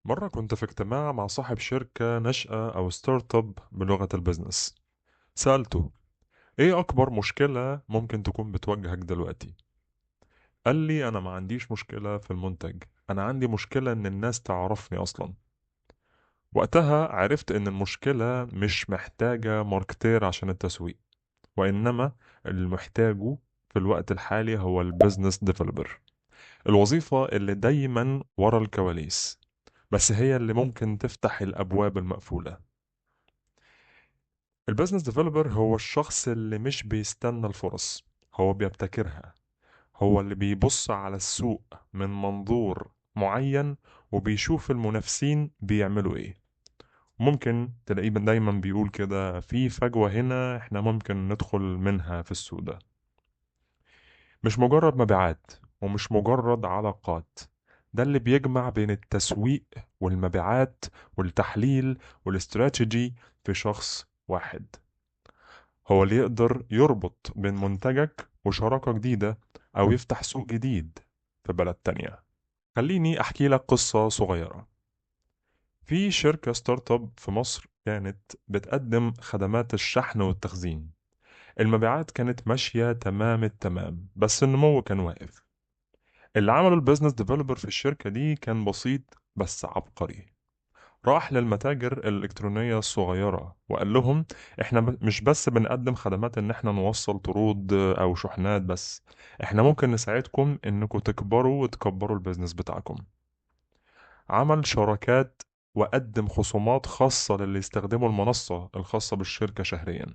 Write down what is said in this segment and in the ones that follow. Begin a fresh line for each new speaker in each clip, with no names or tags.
مرة كنت في اجتماع مع صاحب شركة ناشئة أو ستارت اب بلغة البيزنس. سألته: إيه أكبر مشكلة ممكن تكون بتواجهك دلوقتي؟ قال لي: أنا ما عنديش مشكلة في المنتج، أنا عندي مشكلة إن الناس تعرفني أصلا. وقتها عرفت إن المشكلة مش محتاجة ماركتير عشان التسويق، وإنما اللي محتاجه في الوقت الحالي هو البيزنس ديفلوبر، الوظيفة اللي دايما ورا الكواليس، بس هي اللي ممكن تفتح الأبواب المقفولة. البيزنس ديفلوبر هو الشخص اللي مش بيستنى الفرص، هو بيبتكرها. هو اللي بيبص على السوق من منظور معين وبيشوف المنافسين بيعملوا ايه. ممكن تلاقيه دايما بيقول كده: في فجوة هنا احنا ممكن ندخل منها في السوق ده. مش مجرد مبيعات ومش مجرد علاقات، ده اللي بيجمع بين التسويق والمبيعات والتحليل والاستراتيجي في شخص واحد. هو اللي يقدر يربط بين منتجك وشراكة جديدة أو يفتح سوق جديد في بلد تانية. خليني أحكي لك قصة صغيرة. في شركة ستارت اب في مصر كانت بتقدم خدمات الشحن والتخزين. المبيعات كانت ماشية تمام التمام، بس النمو كان واقف. اللي عمله البيزنس ديفلوبر في الشركة دي كان بسيط بس عبقري. راح للمتاجر الإلكترونية الصغيرة وقال لهم: احنا مش بس بنقدم خدمات ان احنا نوصل طرود او شحنات بس، احنا ممكن نساعدكم انكم تكبروا وتكبروا البيزنس بتاعكم. عمل شراكات وقدم خصومات خاصة للي يستخدموا المنصة الخاصة بالشركة شهريا.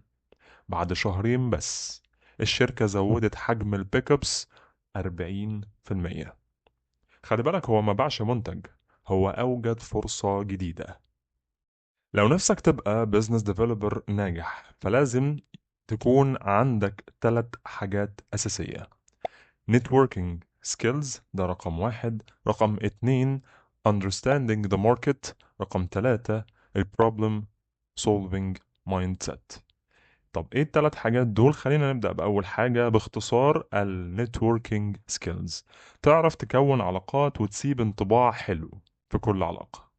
بعد شهرين بس الشركة زودت حجم البيك ابس 40%. خلي بالك، هو ما باعش منتج، هو أوجد فرصة جديدة. لو نفسك تبقى بزنس ديفلوبر ناجح فلازم تكون عندك 3 حاجات أساسية. Networking skills، ده رقم 1. رقم 2 understanding the market. رقم 3 problem solving mindset. طب ايه ال3 حاجات دول؟ خلينا نبدأ بأول حاجة باختصار: ال networking skills. تعرف تكون علاقات وتسيب انطباع حلو في كل علاقة.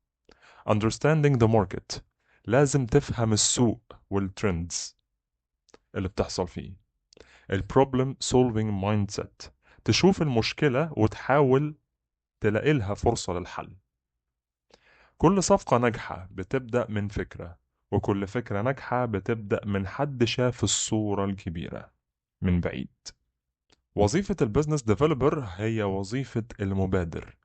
understanding the market، لازم تفهم السوق والترندز اللي بتحصل فيه. ال problem solving mindset، تشوف المشكلة وتحاول تلاقي لها فرصة للحل. كل صفقة ناجحة بتبدأ من فكرة، وكل فكرة ناجحة بتبدأ من حد شاف الصورة الكبيرة من بعيد. وظيفة البيزنس ديفلوبر هي وظيفة المبادر.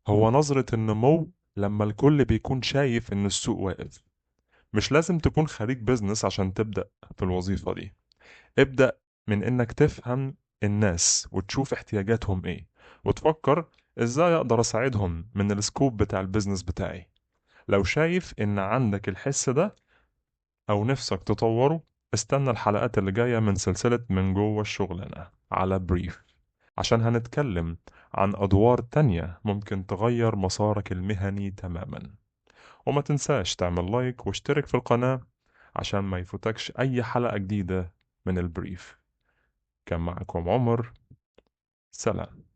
هو نظرة النمو لما الكل بيكون شايف إن السوق واقف. مش لازم تكون خريج بيزنس عشان تبدأ في الوظيفة دي. ابدأ من إنك تفهم الناس وتشوف احتياجاتهم إيه، وتفكر إزاي أقدر أساعدهم من السكوب بتاع البيزنس بتاعي. لو شايف إن عندك الحس ده أو نفسك تطوره، استنى الحلقات اللي جاية من سلسلة من جوه الشغلانة على بريف، عشان هنتكلم عن أدوار تانية ممكن تغير مسارك المهني تماما. وما تنساش تعمل لايك واشترك في القناة عشان ما يفوتكش أي حلقة جديدة من البريف. كان معكم عمر. سلام.